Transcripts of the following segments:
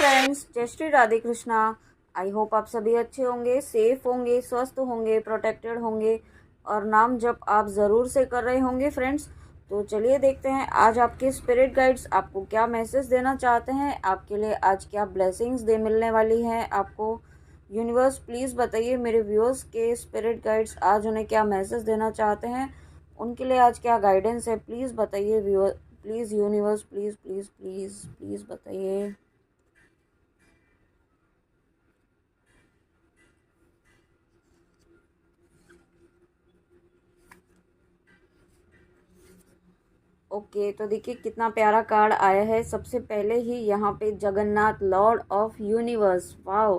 Friends, जय Shri Radhe Krishna. I hope आप सभी अच्छे होंगे, सेफ होंगे, स्वस्थ होंगे, प्रोटेक्टेड होंगे और नाम जप आप ज़रूर से कर रहे होंगे फ्रेंड्स। तो चलिए देखते हैं आज आपके स्पिरिट गाइड्स आपको क्या मैसेज देना चाहते हैं, आपके लिए आज क्या ब्लेसिंग्स दे मिलने वाली हैं आपको। यूनिवर्स प्लीज़ बताइए मेरे व्यूअर्स के स्पिरिट गाइड्स आज उन्हें क्या मैसेज देना चाहते हैं, उनके लिए आज क्या गाइडेंस है, प्लीज़ बताइए viewer. Please universe, please please please please बताइए। ओके, तो देखिए कितना प्यारा कार्ड आया है। सबसे पहले ही यहाँ पे Jagannath, Lord of universe. Wow,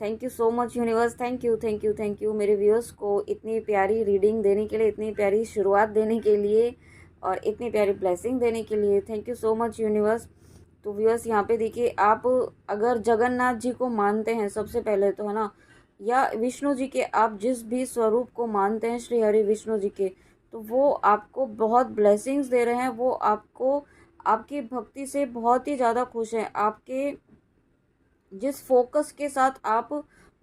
thank you so much universe, thank you thank you thank you मेरे व्यूअर्स को इतनी प्यारी रीडिंग देने के लिए, इतनी प्यारी शुरुआत देने के लिए और इतनी प्यारी ब्लेसिंग देने के लिए। Thank you so much universe. तो व्यूअर्स यहाँ पे देखिए, आप अगर जगन्नाथ जी को मानते हैं सबसे पहले तो, है ना, या विष्णु जी के, आप जिस भी स्वरूप को मानते हैं श्री हरि विष्णु जी के, तो वो आपको बहुत ब्लेसिंग्स दे रहे हैं। वो आपको आपकी भक्ति से बहुत ही ज़्यादा खुश हैं। आपके जिस फोकस के साथ आप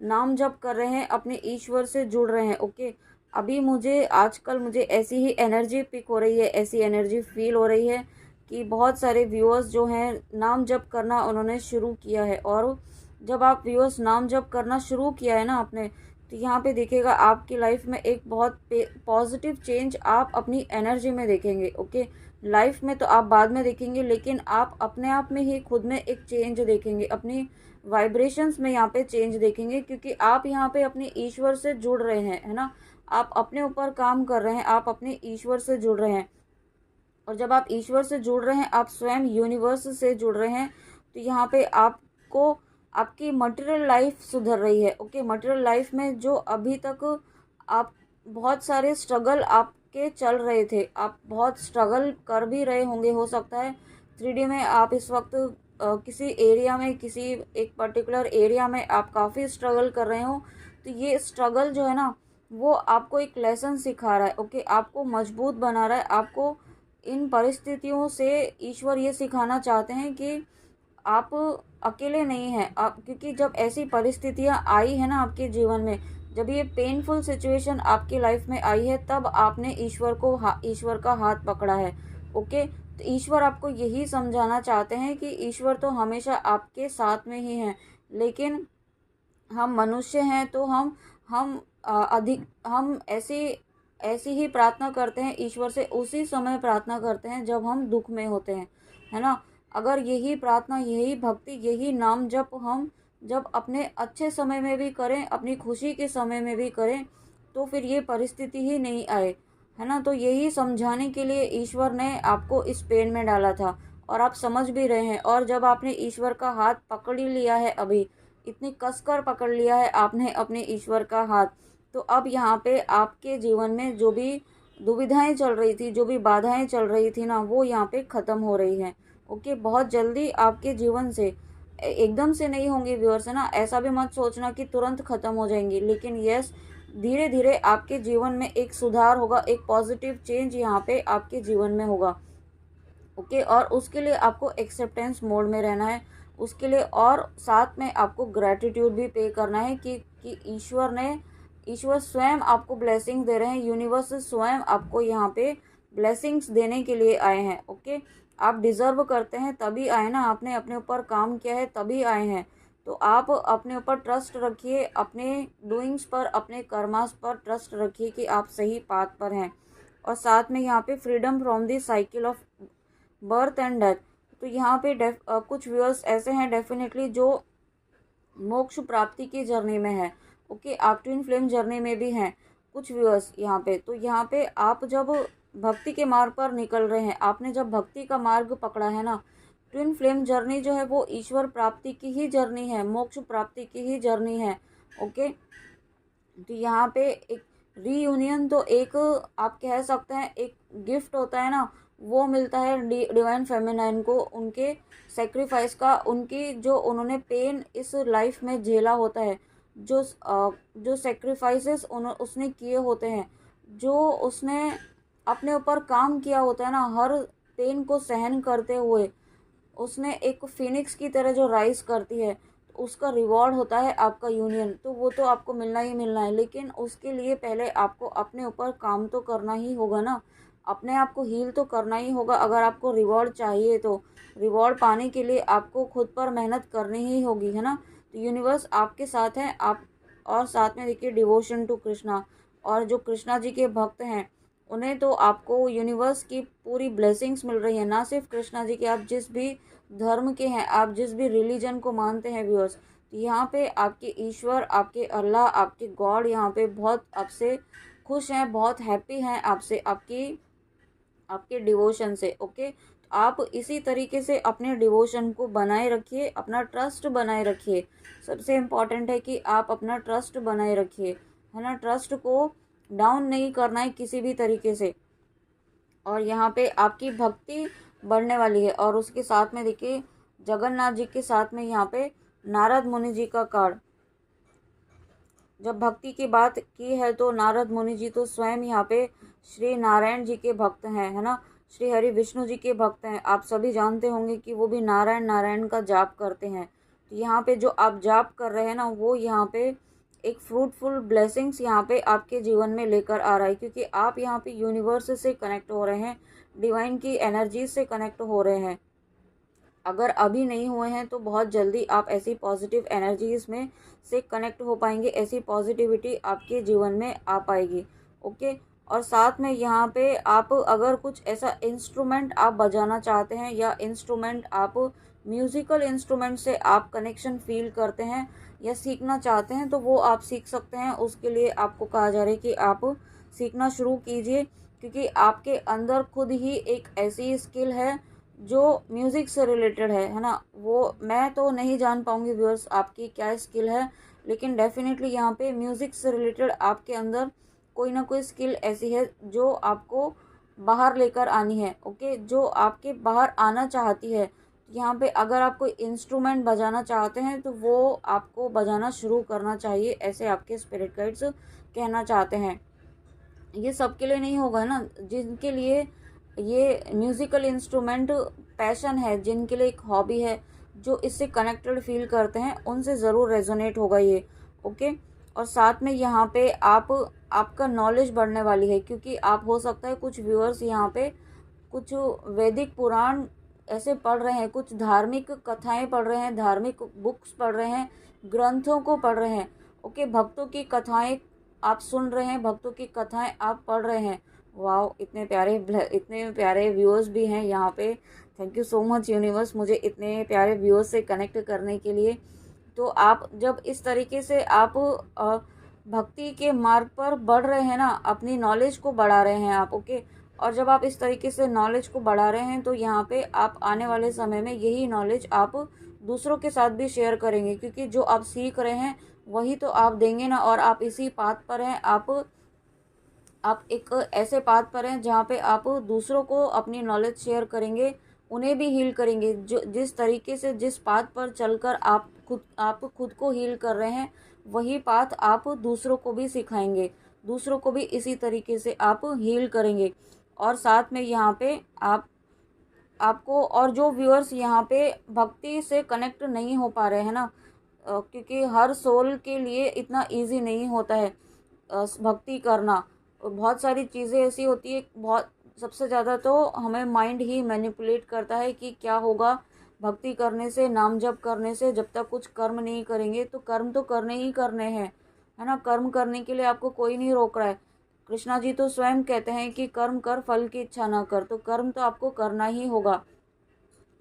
नाम जप कर रहे हैं, अपने ईश्वर से जुड़ रहे हैं। ओके, अभी मुझे आजकल मुझे ऐसी ही एनर्जी पिक हो रही है, ऐसी एनर्जी फील हो रही है कि बहुत सारे व्यूअर्स जो हैं नाम जप करना उन्होंने शुरू किया है। और जब आप व्यूअर्स नाम जप करना शुरू किया है ना आपने, तो यहाँ पे देखिएगा आपकी लाइफ में एक बहुत पॉजिटिव चेंज आप अपनी एनर्जी में देखेंगे। ओके, लाइफ में तो आप बाद में देखेंगे, लेकिन आप अपने आप में ही खुद में एक चेंज देखेंगे, अपनी वाइब्रेशंस में यहाँ पे चेंज देखेंगे, क्योंकि आप यहाँ पे अपने ईश्वर से जुड़ रहे हैं, है ना। आप अपने ऊपर काम कर रहे हैं, आप अपने ईश्वर से जुड़ रहे हैं। और जब आप ईश्वर से जुड़ रहे हैं, आप स्वयं यूनिवर्स से जुड़ रहे हैं, तो यहाँ पे आपको आपकी मटेरियल लाइफ सुधर रही है। ओके, मटेरियल लाइफ में जो अभी तक आप बहुत सारे स्ट्रगल आपके चल रहे थे, आप बहुत स्ट्रगल कर भी रहे होंगे। हो सकता है 3D में आप इस वक्त किसी एरिया में, किसी एक पर्टिकुलर एरिया में आप काफ़ी स्ट्रगल कर रहे हो। तो ये स्ट्रगल जो है ना, वो आपको एक लेसन सिखा रहा है। ओके, आपको मजबूत बना रहा है। आपको इन परिस्थितियों से ईश्वर ये सिखाना चाहते हैं कि आप अकेले नहीं हैं। आप, क्योंकि जब ऐसी परिस्थितियां आई है ना आपके जीवन में, जब ये पेनफुल सिचुएशन आपकी लाइफ में आई है, तब आपने ईश्वर का हाथ पकड़ा है। ओके, तो ईश्वर आपको यही समझाना चाहते हैं कि ईश्वर तो हमेशा आपके साथ में ही है, लेकिन हम मनुष्य हैं तो हम अधिक हम ऐसी ही प्रार्थना करते हैं ईश्वर से, उसी समय प्रार्थना करते हैं जब हम दुख में होते हैं, है ना। अगर यही प्रार्थना, यही भक्ति, यही नाम जप हम जब अपने अच्छे समय में भी करें, अपनी खुशी के समय में भी करें, तो फिर ये परिस्थिति ही नहीं आए, है ना। तो यही समझाने के लिए ईश्वर ने आपको इस पेन में डाला था, और आप समझ भी रहे हैं। और जब आपने ईश्वर का हाथ पकड़ ही लिया है, अभी इतनी कसकर पकड़ लिया है आपने अपने ईश्वर का हाथ, तो अब यहाँ पे आपके जीवन में जो भी दुविधाएं चल रही थी, जो भी बाधाएं चल रही थी ना, वो यहाँ पे ख़त्म हो रही हैं। ओके, बहुत जल्दी आपके जीवन से, एकदम से नहीं होंगी व्यूअर्स, है ना। ऐसा भी मत सोचना कि तुरंत ख़त्म हो जाएंगी, लेकिन यस, धीरे धीरे आपके जीवन में एक सुधार होगा, एक पॉजिटिव चेंज यहाँ पे आपके जीवन में होगा। ओके, और उसके लिए आपको एक्सेप्टेंस मोड में रहना है, उसके लिए, और साथ में आपको ग्रैटिट्यूड भी पे करना है कि ईश्वर स्वयं आपको ब्लेसिंग दे रहे हैं। यूनिवर्स स्वयं आपको यहाँ पे ब्लेसिंग्स देने के लिए आए हैं। ओके, आप डिज़र्व करते हैं तभी आए ना, आपने अपने ऊपर काम किया है तभी आए हैं। तो आप अपने ऊपर ट्रस्ट रखिए, अपने डूइंग्स पर, अपने कर्मास पर ट्रस्ट रखिए कि आप सही पाथ पर हैं। और साथ में यहाँ पे freedom from the cycle of birth and death. तो यहाँ पे कुछ व्यूअर्स ऐसे हैं डेफिनेटली जो मोक्ष प्राप्ति की जर्नी में है। ओके, आप ट्विन फ्लेम जर्नी में भी हैं कुछ व्यूअर्स यहाँ पे। तो यहाँ पे आप जब भक्ति के मार्ग पर निकल रहे हैं, आपने जब भक्ति का मार्ग पकड़ा है ना, ट्विन फ्लेम जर्नी जो है वो ईश्वर प्राप्ति की ही जर्नी है, मोक्ष प्राप्ति की ही जर्नी है। ओके, तो यहाँ पे एक रीयूनियन, तो एक आप कह सकते हैं एक गिफ्ट होता है ना, वो मिलता है डिवाइन फेमिनाइन को, उनके सेक्रीफाइस का, उनकी जो उन्होंने पेन इस लाइफ में झेला होता है, जो सेक्रीफाइसेस उसने किए होते हैं, जो उसने अपने ऊपर काम किया होता है ना, हर पेन को सहन करते हुए उसने एक फिनिक्स की तरह जो राइज करती है, तो उसका रिवॉर्ड होता है आपका यूनियन। तो वो तो आपको मिलना ही मिलना है, लेकिन उसके लिए पहले आपको अपने ऊपर काम तो करना ही होगा ना, अपने आप को हील तो करना ही होगा। अगर आपको रिवॉर्ड चाहिए तो रिवॉर्ड पाने के लिए आपको खुद पर मेहनत करनी ही होगी, है ना। तो यूनिवर्स आपके साथ है। आप और साथ में देखिए डिवोशन टू कृष्णा, और जो कृष्णा जी के भक्त हैं उन्हें तो आपको यूनिवर्स की पूरी ब्लेसिंग्स मिल रही है। ना सिर्फ कृष्णा जी के, आप जिस भी धर्म के हैं, आप जिस भी रिलीजन को मानते हैं व्यूअर्स, तो यहाँ पे आपके ईश्वर, आपके अल्लाह, आपके गॉड यहाँ पे बहुत आपसे खुश हैं, बहुत हैप्पी हैं आपसे, आपके डिवोशन से। ओके, तो आप इसी तरीके से अपने डिवोशन को बनाए रखिए, अपना ट्रस्ट बनाए रखिए। सबसे इम्पॉर्टेंट है कि आप अपना ट्रस्ट बनाए रखिए, है ना। ट्रस्ट को डाउन नहीं करना है किसी भी तरीके से। और यहाँ पे आपकी भक्ति बढ़ने वाली है। और उसके साथ में देखिए जगन्नाथ जी के साथ में यहाँ पे नारद मुनि जी का कार्ड। जब भक्ति की बात की है तो नारद मुनि जी तो स्वयं यहाँ पे श्री नारायण जी के भक्त हैं, है ना। श्री हरि विष्णु जी के भक्त हैं। आप सभी जानते होंगे कि वो भी नारायण नारायण का जाप करते हैं। तो यहाँ पे जो आप जाप कर रहे हैं ना, वो यहाँ पे एक फ्रूटफुल ब्लेसिंग्स यहाँ पे आपके जीवन में लेकर आ रहा है, क्योंकि आप यहाँ पे यूनिवर्स से कनेक्ट हो रहे हैं, डिवाइन की एनर्जी से कनेक्ट हो रहे हैं। अगर अभी नहीं हुए हैं तो बहुत जल्दी आप ऐसी पॉजिटिव एनर्जीज में से कनेक्ट हो पाएंगे, ऐसी पॉजिटिविटी आपके जीवन में आ पाएगी। ओके, और साथ में यहाँ पे आप अगर कुछ ऐसा इंस्ट्रूमेंट आप बजाना चाहते हैं, या इंस्ट्रूमेंट आप म्यूज़िकल इंस्ट्रूमेंट से आप कनेक्शन फील करते हैं या सीखना चाहते हैं, तो वो आप सीख सकते हैं। उसके लिए आपको कहा जा रहा है कि आप सीखना शुरू कीजिए, क्योंकि आपके अंदर खुद ही एक ऐसी स्किल है जो म्यूज़िक से रिलेटेड है ना। वो मैं तो नहीं जान पाऊँगी व्यूअर्स आपकी क्या स्किल है, लेकिन डेफिनेटली यहाँ पे म्यूज़िक से रिलेटेड आपके अंदर कोई ना कोई स्किल ऐसी है जो आपको बाहर लेकर आनी है। ओके, जो आपके बाहर आना चाहती है। यहाँ पे अगर आप कोई इंस्ट्रूमेंट बजाना चाहते हैं तो वो आपको बजाना शुरू करना चाहिए, ऐसे आपके स्पिरिट गाइड्स कहना चाहते हैं। ये सबके लिए नहीं होगा ना, जिनके लिए ये म्यूज़िकल इंस्ट्रूमेंट पैशन है, जिनके लिए एक हॉबी है, जो इससे कनेक्टेड फील करते हैं, उनसे ज़रूर रेजोनेट होगा ये। ओके, और साथ में यहाँ पे आपका नॉलेज बढ़ने वाली है, क्योंकि आप हो सकता है कुछ व्यूअर्स यहाँ पे कुछ वैदिक पुराण ऐसे पढ़ रहे हैं, कुछ धार्मिक कथाएं पढ़ रहे हैं, धार्मिक बुक्स पढ़ रहे हैं, ग्रंथों को पढ़ रहे हैं। ओके, भक्तों की कथाएं आप सुन रहे हैं, भक्तों की कथाएं आप पढ़ रहे हैं। वाह, इतने प्यारे व्यूअर्स भी हैं यहाँ पे। Thank you so much universe, मुझे इतने प्यारे व्यूअर्स से कनेक्ट करने के लिए। तो आप जब इस तरीके से आप भक्ति के मार्ग पर बढ़ रहे हैं ना, अपनी नॉलेज को बढ़ा रहे हैं आप। ओके, और जब आप इस तरीके से नॉलेज को बढ़ा रहे हैं तो यहाँ पे आप आने वाले समय में यही नॉलेज आप दूसरों के साथ भी शेयर करेंगे, क्योंकि जो आप सीख रहे हैं वही तो आप देंगे ना। और आप इसी पाथ पर हैं, आप एक ऐसे पाथ पर हैं जहाँ पे आप दूसरों को अपनी नॉलेज शेयर करेंगे, उन्हें भी हील करेंगे। जो जिस तरीके से जिस पाथ पर चलकर आप खुद को हील कर रहे हैं, वही पाथ आप दूसरों को भी सिखाएंगे, दूसरों को भी इसी तरीके से आप हील करेंगे। और साथ में यहाँ पे आपको, और जो व्यूअर्स यहाँ पे भक्ति से कनेक्ट नहीं हो पा रहे हैं ना, क्योंकि हर सोल के लिए इतना इजी नहीं होता है भक्ति करना। बहुत सारी चीज़ें ऐसी होती है, बहुत सबसे ज़्यादा तो हमें माइंड ही मैनिपुलेट करता है कि क्या होगा भक्ति करने से, नाम जप करने से। जब तक कुछ कर्म नहीं करेंगे तो कर्म तो करने ही करने हैं, है ना। कर्म करने के लिए आपको कोई नहीं रोक रहा है। कृष्णा जी तो स्वयं कहते हैं कि कर्म कर, फल की इच्छा ना कर। तो कर्म तो आपको करना ही होगा,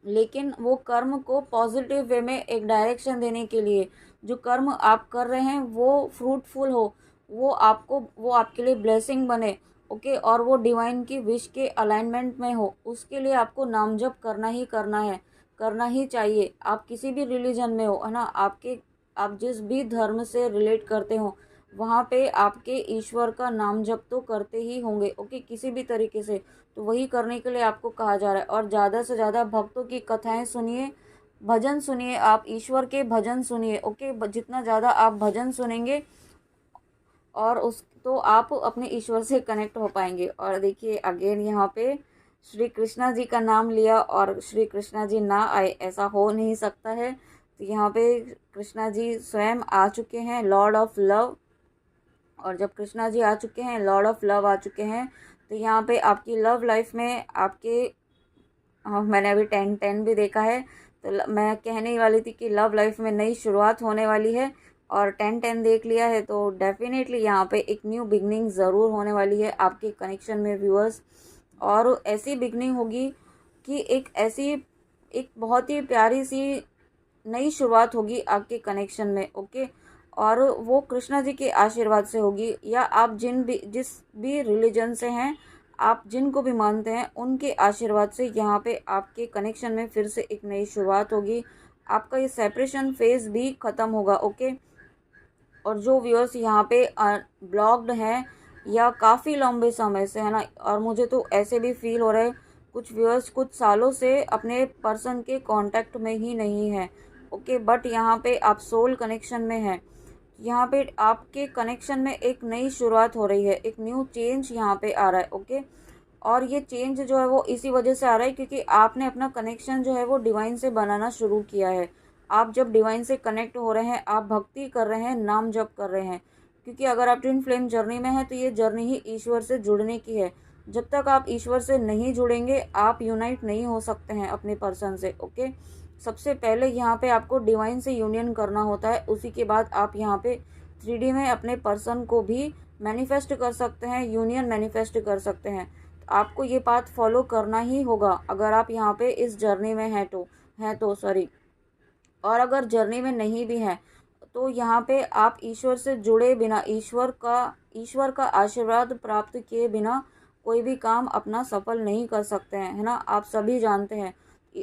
लेकिन वो कर्म को पॉजिटिव वे में एक डायरेक्शन देने के लिए, जो कर्म आप कर रहे हैं वो फ्रूटफुल हो, वो आपके लिए ब्लेसिंग बने। ओके, और वो डिवाइन की विश के अलाइनमेंट में हो, उसके लिए आपको नाम जप करना ही करना है, करना ही चाहिए। आप किसी भी रिलीजन में हो, है ना, आप जिस भी धर्म से रिलेट करते हो, वहाँ पे आपके ईश्वर का नाम जप तो करते ही होंगे। ओके, किसी भी तरीके से। तो वही करने के लिए आपको कहा जा रहा है। और ज़्यादा से ज़्यादा भक्तों की कथाएं सुनिए, भजन सुनिए, आप ईश्वर के भजन सुनिए। ओके, जितना ज़्यादा आप भजन सुनेंगे और उस तो आप अपने ईश्वर से कनेक्ट हो पाएंगे। और देखिए अगेन यहाँ पे श्री कृष्णा जी का नाम लिया और श्री कृष्णा जी ना आए, ऐसा हो नहीं सकता है। तो यहाँ पे कृष्णा जी स्वयं आ चुके हैं, लॉर्ड ऑफ लव। और जब कृष्णा जी आ चुके हैं, लॉर्ड ऑफ लव आ चुके हैं, तो यहाँ पे आपकी लव लाइफ में आपके, हाँ मैंने अभी 10-10 भी देखा है, तो मैं कहने ही वाली थी कि लव लाइफ में नई शुरुआत होने वाली है। और 10-10 देख लिया है तो डेफिनेटली यहाँ पे एक न्यू बिगनिंग ज़रूर होने वाली है आपके कनेक्शन में व्यूअर्स। और ऐसी बिगनिंग होगी कि एक बहुत ही प्यारी सी नई शुरुआत होगी आपके कनेक्शन में, ओके। और वो कृष्णा जी के आशीर्वाद से होगी, या आप जिस भी रिलीजन से हैं, आप जिनको भी मानते हैं, उनके आशीर्वाद से यहाँ पे आपके कनेक्शन में फिर से एक नई शुरुआत होगी। आपका ये सेपरेशन फेज भी ख़त्म होगा, ओके। और जो व्यूअर्स यहाँ पे ब्लॉक्ड हैं या काफ़ी लंबे समय से, है ना, और मुझे तो ऐसे भी फील हो रहा है कुछ व्यूअर्स कुछ सालों से अपने पर्सन के कांटेक्ट में ही नहीं है, ओके, बट यहाँ पे आप सोल कनेक्शन में हैं। यहाँ पे आपके कनेक्शन में एक नई शुरुआत हो रही है, एक न्यू चेंज यहाँ पे आ रहा है, ओके। और ये चेंज जो है वो इसी वजह से आ रहा है क्योंकि आपने अपना कनेक्शन जो है वो डिवाइन से बनाना शुरू किया है। आप जब डिवाइन से कनेक्ट हो रहे हैं, आप भक्ति कर रहे हैं, नाम जप कर रहे हैं, क्योंकि अगर आप ट्विन फ्लेम जर्नी में हैं तो ये जर्नी ही ईश्वर से जुड़ने की है। जब तक आप ईश्वर से नहीं जुड़ेंगे, आप यूनाइट नहीं हो सकते हैं अपने पर्सन से, ओके। सबसे पहले यहाँ पे आपको डिवाइन से यूनियन करना होता है, उसी के बाद आप यहाँ पे 3D में अपने पर्सन को भी मैनिफेस्ट कर सकते हैं, यूनियन मैनिफेस्ट कर सकते हैं। तो आपको ये पाथ फॉलो करना ही होगा अगर आप यहाँ पे इस जर्नी में हैं तो सॉरी। और अगर जर्नी में नहीं भी हैं तो यहाँ पे आप ईश्वर से जुड़े बिना, ईश्वर का आशीर्वाद प्राप्त किए बिना कोई भी काम अपना सफल नहीं कर सकते हैं, है ना, आप सभी जानते हैं।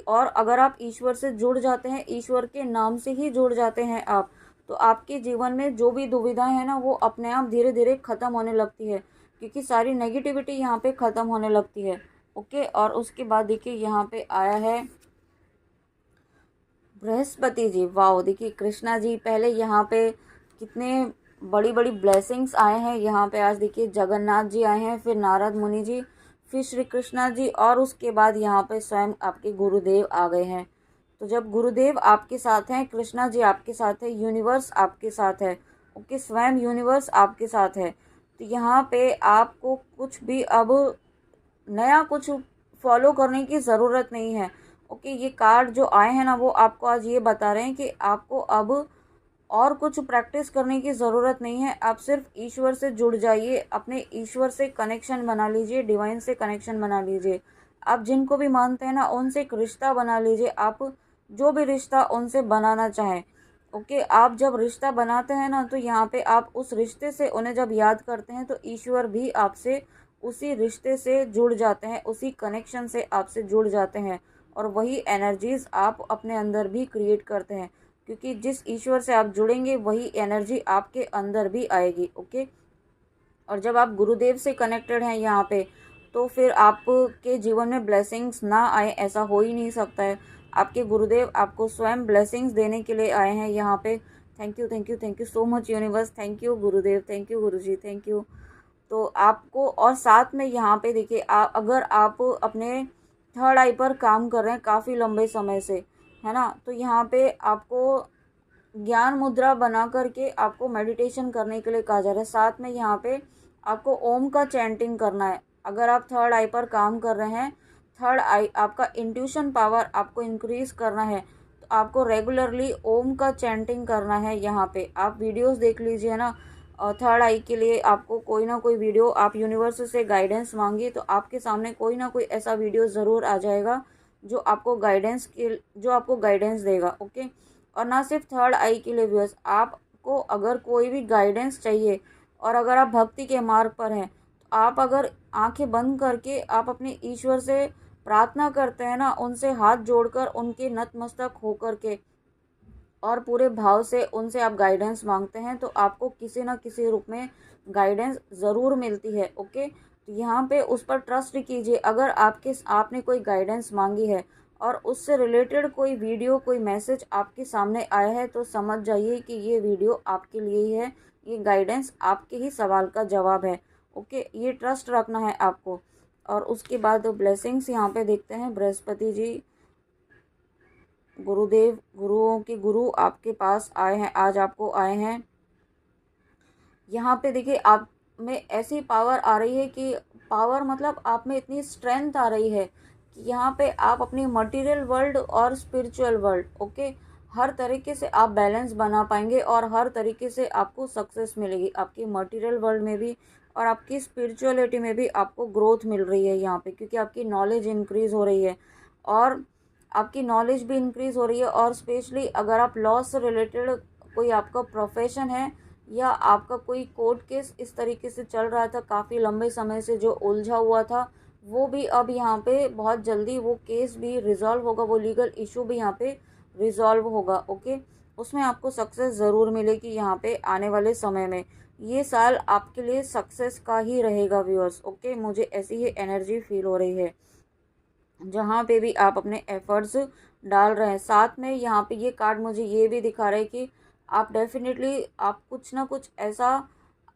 और अगर आप ईश्वर से जुड़ जाते हैं, ईश्वर के नाम से ही जुड़ जाते हैं आप, तो आपके जीवन में जो भी दुविधाएं हैं ना वो अपने आप धीरे धीरे ख़त्म होने लगती है, क्योंकि सारी नेगेटिविटी यहाँ पे ख़त्म होने लगती है, ओके। और उसके बाद देखिए यहाँ पे आया है बृहस्पति जी, वाओ, देखिए कृष्णा जी पहले यहाँ पे कितने बड़ी बड़ी ब्लेसिंग्स आए हैं यहाँ पे। आज देखिए जगन्नाथ जी आए हैं, फिर नारद मुनि जी, फिर श्री कृष्णा जी, और उसके बाद यहाँ पे स्वयं आपके गुरुदेव आ गए हैं। तो जब गुरुदेव आपके साथ हैं, कृष्णा जी आपके साथ है, यूनिवर्स आपके साथ है, ओके, स्वयं यूनिवर्स आपके साथ है, तो यहाँ पे आपको कुछ भी अब नया कुछ फॉलो करने की ज़रूरत नहीं है, ओके। ये कार्ड जो आए हैं ना वो आपको आज ये बता रहे हैं कि आपको अब और कुछ प्रैक्टिस करने की ज़रूरत नहीं है, आप सिर्फ ईश्वर से जुड़ जाइए, अपने ईश्वर से कनेक्शन बना लीजिए, डिवाइन से कनेक्शन बना लीजिए। आप जिनको भी मानते हैं ना उनसे एक रिश्ता बना लीजिए, आप जो भी रिश्ता उनसे बनाना चाहें, ओके। आप जब रिश्ता बनाते हैं ना तो यहाँ पे आप उस रिश्ते से उन्हें जब याद करते हैं तो ईश्वर भी आपसे उसी रिश्ते से जुड़ जाते हैं, उसी कनेक्शन से आपसे जुड़ जाते हैं, और वही एनर्जीज आप अपने अंदर भी क्रिएट करते हैं, क्योंकि जिस ईश्वर से आप जुड़ेंगे वही एनर्जी आपके अंदर भी आएगी, ओके। और जब आप गुरुदेव से कनेक्टेड हैं यहाँ पे, तो फिर आपके जीवन में ब्लेसिंग्स ना आए ऐसा हो ही नहीं सकता है। आपके गुरुदेव आपको स्वयं ब्लेसिंग्स देने के लिए आए हैं यहाँ पे। Thank you, thank you, thank you so much universe, thank you Gurudev, thank you Guruji, thank you. तो आपको, और साथ में यहाँ पे देखिए, अगर आप अपने थर्ड आई पर काम कर रहे हैं काफ़ी लंबे समय से, है ना, तो यहाँ पे आपको ज्ञान मुद्रा बना करके आपको मेडिटेशन करने के लिए कहा जा रहा है। साथ में यहाँ पे आपको ओम का चैंटिंग करना है। अगर आप थर्ड आई पर काम कर रहे हैं, थर्ड आई आपका इंट्यूशन पावर आपको इंक्रीज करना है, तो आपको रेगुलरली ओम का चैंटिंग करना है। यहाँ पे आप वीडियोस देख लीजिए ना, और थर्ड आई के लिए आपको कोई ना कोई वीडियो, आप यूनिवर्स से गाइडेंस मांगिए तो आपके सामने कोई ना कोई ऐसा वीडियो ज़रूर आ जाएगा जो आपको गाइडेंस देगा, ओके। और ना सिर्फ थर्ड आई के लिए व्यूअर्स, आपको अगर कोई भी गाइडेंस चाहिए और अगर आप भक्ति के मार्ग पर हैं, तो आप अगर आंखें बंद करके आप अपने ईश्वर से प्रार्थना करते हैं ना, उनसे हाथ जोड़कर, उनके नतमस्तक होकर के और पूरे भाव से उनसे आप गाइडेंस मांगते हैं, तो आपको किसी न किसी रूप में गाइडेंस ज़रूर मिलती है, ओके। तो यहाँ पे उस पर ट्रस्ट कीजिए। अगर आपने कोई गाइडेंस मांगी है और उससे रिलेटेड कोई वीडियो, कोई मैसेज आपके सामने आया है, तो समझ जाइए कि ये वीडियो आपके लिए ही है, ये गाइडेंस आपके ही सवाल का जवाब है, ओके। ये ट्रस्ट रखना है आपको। और उसके बाद ब्लेसिंग्स यहाँ पे देखते हैं। बृहस्पति जी, गुरुदेव, गुरुओं के गुरु आपके पास आए हैं, आज आपको आए हैं। यहाँ पे देखिए आप में ऐसी पावर आ रही है कि पावर मतलब आप में इतनी स्ट्रेंथ आ रही है कि यहाँ पे आप अपनी मटेरियल वर्ल्ड और स्पिरिचुअल वर्ल्ड, ओके, हर तरीके से आप बैलेंस बना पाएंगे और हर तरीके से आपको सक्सेस मिलेगी। आपकी मटेरियल वर्ल्ड में भी और आपकी स्पिरिचुअलिटी में भी आपको ग्रोथ मिल रही है यहाँ पे, क्योंकि आपकी नॉलेज इंक्रीज़ हो रही है और आपकी नॉलेज भी इंक्रीज़ हो रही है। और स्पेशली अगर आप लॉ से रिलेटेड कोई आपका प्रोफेशन है या आपका कोई कोर्ट केस इस तरीके से चल रहा था काफ़ी लंबे समय से जो उलझा हुआ था, वो भी अब यहाँ पे बहुत जल्दी वो केस भी रिजॉल्व होगा, वो लीगल इशू भी यहाँ पे रिजॉल्व होगा, ओके। उसमें आपको सक्सेस ज़रूर मिलेगी यहाँ पे आने वाले समय में। ये साल आपके लिए सक्सेस का ही रहेगा व्यूअर्स, ओके। मुझे ऐसी ही एनर्जी फील हो रही है जहाँ पे भी आप अपने एफर्ट्स डाल रहे हैं। साथ में यहाँ पे ये कार्ड मुझे ये भी दिखा रहा है कि आप डेफिनेटली आप कुछ ना कुछ ऐसा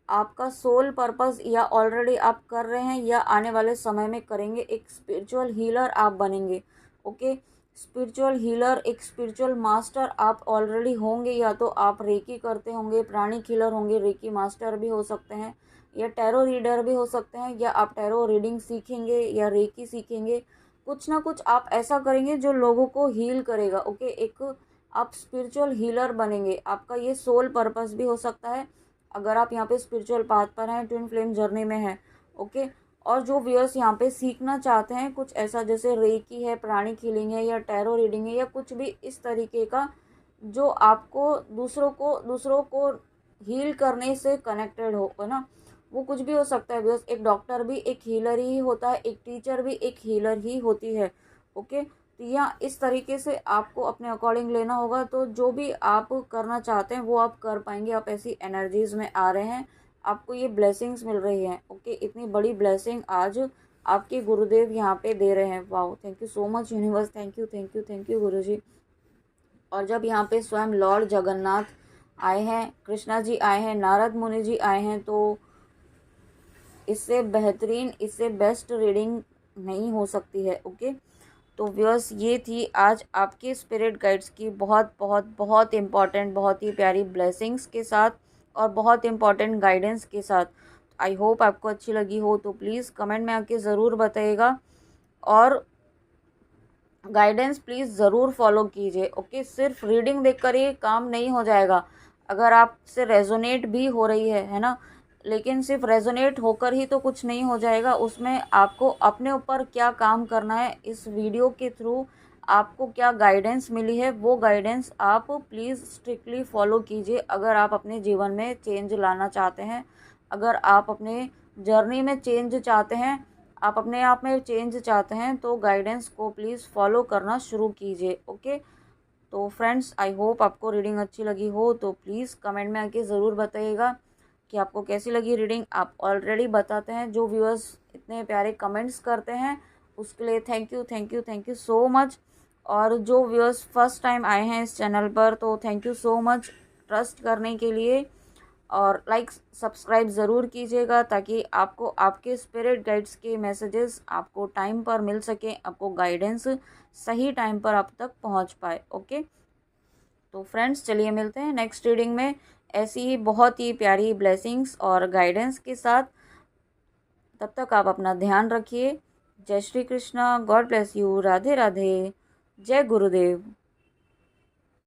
आपका सोल पर्पस या ऑलरेडी आप कर रहे हैं या आने वाले समय में करेंगे, एक स्पिरिचुअल हीलर आप बनेंगे, ओके। स्पिरिचुअल हीलर, एक स्पिरिचुअल मास्टर आप ऑलरेडी होंगे, या तो आप रेकी करते होंगे, प्राणिक हीलर होंगे, रेकी मास्टर भी हो सकते हैं, या टैरो रीडर भी हो सकते हैं, या आप टैरो रीडिंग सीखेंगे या रेकी सीखेंगे। कुछ ना कुछ आप ऐसा करेंगे जो लोगों को हील करेगा, ओके। एक आप स्पिरिचुअल हीलर बनेंगे, आपका ये सोल पर्पस भी हो सकता है अगर आप यहाँ पे स्पिरिचुअल पाथ पर हैं, ट्विन फ्लेम जर्नी में हैं, ओके। और जो व्यूअर्स यहाँ पे सीखना चाहते हैं कुछ ऐसा जैसे रेकी है, प्राणिक हीलिंग है, या टैरो रीडिंग है, या कुछ भी इस तरीके का जो आपको दूसरों को हील करने से कनेक्टेड हो, है ना, वो कुछ भी हो सकता है व्यूअर्स। एक डॉक्टर भी एक हीलर ही होता है, एक टीचर भी एक हीलर ही होती है, ओके। तो या इस तरीके से आपको अपने अकॉर्डिंग लेना होगा, तो जो भी आप करना चाहते हैं वो आप कर पाएंगे। आप ऐसी एनर्जीज में आ रहे हैं, आपको ये ब्लेसिंग्स मिल रही हैं, ओके। इतनी बड़ी ब्लेसिंग आज आपके गुरुदेव यहाँ पे दे रहे हैं। Wow, thank you so much universe, thank you thank you thank you Guruji. और जब यहाँ पे स्वयं लॉर्ड जगन्नाथ आए हैं, कृष्णा जी आए हैं, नारद मुनि जी आए हैं, तो इससे बेहतरीन, इससे बेस्ट रीडिंग नहीं हो सकती है, ओके। तो व्यूअर्स ये थी आज आपके स्पिरिट गाइड्स की बहुत बहुत बहुत इम्पॉर्टेंट, बहुत ही प्यारी ब्लेसिंग्स के साथ और बहुत इम्पॉर्टेंट गाइडेंस के साथ। आई होप आपको अच्छी लगी हो, तो प्लीज़ कमेंट में आके ज़रूर बताइएगा और गाइडेंस प्लीज़ ज़रूर फॉलो कीजिए, ओके। सिर्फ रीडिंग देखकर ही काम नहीं हो जाएगा। अगर आपसे रेजोनेट भी हो रही है ना, लेकिन सिर्फ रेजोनेट होकर ही तो कुछ नहीं हो जाएगा, उसमें आपको अपने ऊपर क्या काम करना है, इस वीडियो के थ्रू आपको क्या गाइडेंस मिली है वो गाइडेंस आप प्लीज़ स्ट्रिक्टली फॉलो कीजिए। अगर आप अपने जीवन में चेंज लाना चाहते हैं, अगर आप अपने जर्नी में चेंज चाहते हैं, आप अपने आप में चेंज चाहते हैं, तो गाइडेंस को प्लीज़ फॉलो करना शुरू कीजिए, ओके। तो फ्रेंड्स, आई होप आपको रीडिंग अच्छी लगी हो, तो प्लीज़ कमेंट में आके ज़रूर बताइएगा कि आपको कैसी लगी रीडिंग। आप ऑलरेडी बताते हैं, जो व्यूअर्स इतने प्यारे कमेंट्स करते हैं उसके लिए thank you thank you thank you so much. और जो व्यूअर्स फर्स्ट टाइम आए हैं इस चैनल पर, तो thank you so much trust करने के लिए। और लाइक सब्सक्राइब ज़रूर कीजिएगा ताकि आपको आपके स्पिरिट गाइड्स के मैसेजेस आपको टाइम पर मिल सके, आपको गाइडेंस सही टाइम पर आप तक पहुंच पाए, ओके। तो फ्रेंड्स चलिए मिलते हैं नेक्स्ट रीडिंग में ऐसी ही बहुत ही प्यारी ब्लेसिंग्स और गाइडेंस के साथ। तब तक आप अपना ध्यान रखिए। जय Shri Krishna, God bless you, Radhe Radhe, जय गुरुदेव।